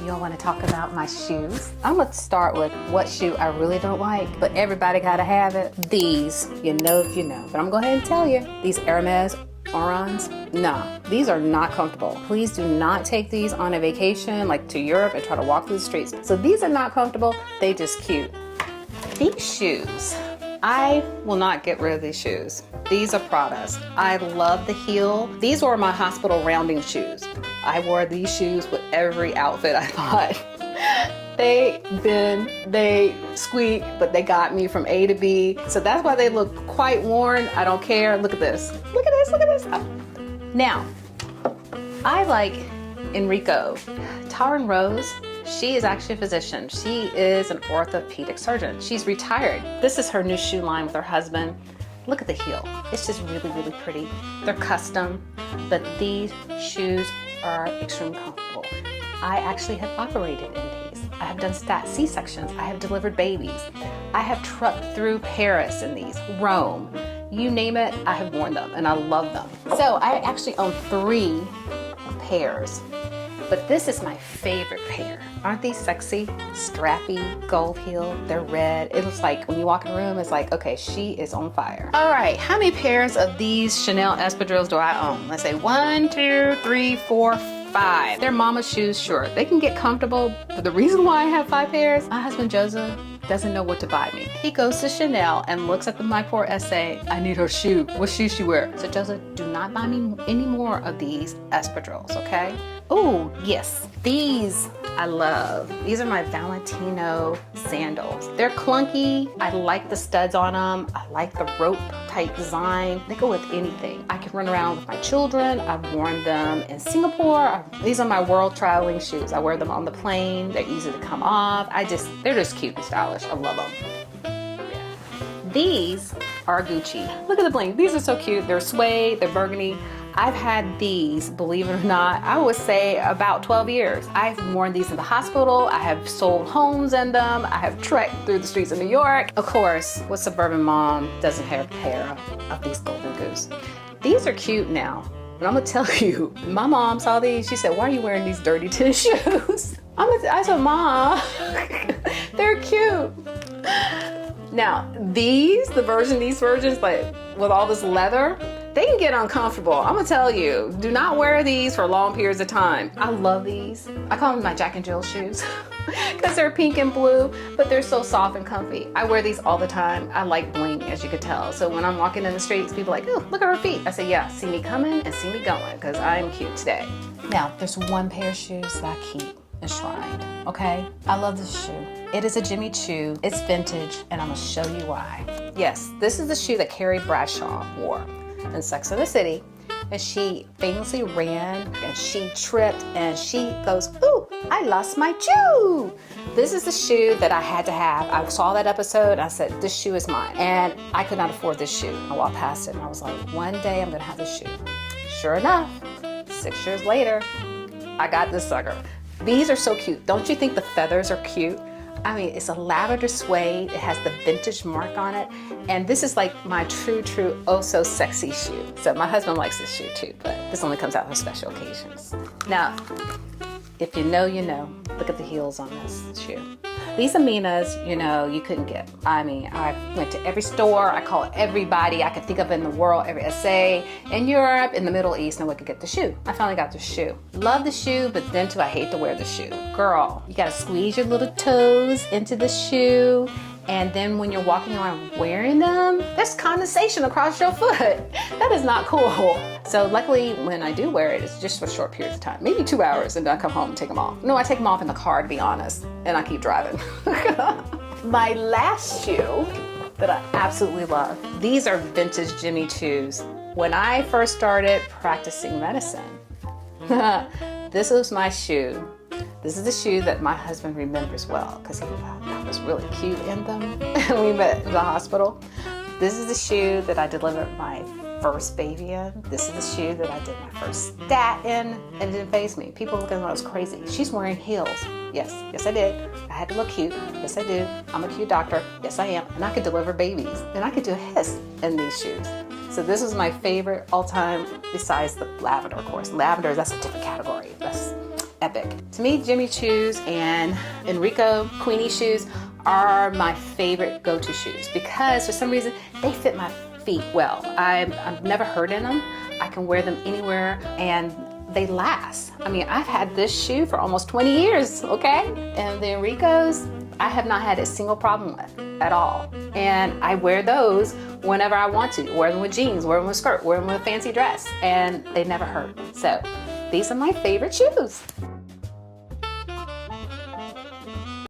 y'all want to talk about my shoes? I'm gonna start with what shoe I really don't like, but everybody gotta have it. These, you know if you know. But I'm gonna go ahead and tell you, these Hermes Orons, nah, these are not comfortable. Please do not take these on a vacation, like to Europe, and try to walk through the streets. So these are not comfortable, they just cute. These shoes, I will not get rid of these shoes. These are Prada's. I love the heel. These were my hospital rounding shoes. I wore these shoes with every outfit I thought. They squeak, but they got me from A to B. So that's why they look quite worn. I don't care. Look at this. Look at this, look at this. Now, I like Enrico. Taryn Rose, she is actually a physician. She is an orthopedic surgeon. She's retired. This is her new shoe line with her husband. Look at the heel. It's just really, really pretty. They're custom, but these shoes are extremely comfortable. I actually have operated in these. I have done C-sections. I have delivered babies. I have trucked through Paris in these, Rome. You name it, I have worn them and I love them. So I actually own 3 pairs, but this is my favorite pair. Aren't these sexy? Strappy, gold heel, they're red. It looks like when you walk in the room, it's like, okay, she is on fire. All right, how many pairs of these Chanel espadrilles do I own? Let's say 1, 2, 3, 4, 5. They're mama's shoes, sure. They can get comfortable, but the reason why I have 5 pairs, my husband Joseph doesn't know what to buy me. He goes to Chanel and looks at my poor essay. I need her shoe. What shoe she wear? So Joseph, do not buy me any more of these espadrilles, okay? Oh, yes. These I love. These are my Valentino sandals. They're clunky. I like the studs on them. I like the rope type design. They go with anything. I can run around with my children. I've worn them in Singapore. These are my world traveling shoes. I wear them on the plane. They're easy to come off. They're just cute and stylish. I love them. Yeah. These are Gucci. Look at the bling. These are so cute. They're suede, they're burgundy. I've had these, believe it or not, I would say about 12 years. I've worn these in the hospital. I have sold homes in them. I have trekked through the streets of New York. Of course, what suburban mom doesn't have a pair of these Golden Goose? These are cute now. But I'm gonna tell you, my mom saw these. She said, why are you wearing these dirty tennis shoes? I said, Mom, they're cute. Now, these versions, like with all this leather, they can get uncomfortable. I'm gonna tell you, do not wear these for long periods of time. I love these. I call them my Jack and Jill shoes because they're pink and blue, but they're so soft and comfy. I wear these all the time. I like bling, as you could tell. So when I'm walking in the streets, people are like, oh, look at her feet. I say, yeah, see me coming and see me going because I'm cute today. Now, there's one pair of shoes that I keep enshrined, okay? I love this shoe. It is a Jimmy Choo. It's vintage, and I'm gonna show you why. Yes, this is the shoe that Carrie Bradshaw wore in Sex and the City, and she famously ran and she tripped and she goes, ooh, I lost my shoe. This is the shoe that I had to have. I saw that episode and I said, this shoe is mine, and I could not afford this shoe. I walked past it and I was like, one day I'm gonna have this shoe. Sure enough, 6 years later, I got this sucker. These are so cute. Don't you think the feathers are cute? I mean, it's a lavender suede. It has the vintage mark on it. And this is like my true, oh so sexy shoe. So my husband likes this shoe too, but this only comes out for special occasions. Now, if you know, you know. Look at the heels on this shoe. These Aminas, you know, you couldn't get. I mean, I went to every store. I called everybody I could think of in the world, every SA, in Europe, in the Middle East, no one could get the shoe. I finally got the shoe. Love the shoe, but then too, I hate to wear the shoe. Girl, you gotta squeeze your little toes into the shoe. And then when you're walking around wearing them, there's condensation across your foot. That is not cool. So luckily when I do wear it, it's just for short periods of time, maybe 2 hours, and then I come home and take them off. No, I take them off in the car, to be honest, and I keep driving. My last shoe that I absolutely love, these are vintage Jimmy Choos. When I first started practicing medicine, this was my shoe. This is the shoe that my husband remembers well because he thought I was really cute in them. We met in the hospital. This is the shoe that I delivered my first baby in. This is the shoe that I did my first stat in, and it didn't faze me. People look at me, I was crazy. She's wearing heels. Yes, I did. I had to look cute. Yes, I do. I'm a cute doctor. Yes, I am. And I could deliver babies. And I could do a hiss in these shoes. So this is my favorite all time, besides the lavender, of course. Lavender, that's a different category. epic. To me, Jimmy choos and Enrico Queenie shoes are my favorite go-to shoes because for some reason they fit my feet well. I've never hurt in them. I can wear them anywhere and they last. I mean, I've had this shoe for almost 20 years, okay? And the Enricos, I have not had a single problem with at all. And I wear those whenever I want to. Wear them with jeans, wear them with a skirt, wear them with a fancy dress, and they never hurt. So these are my favorite shoes.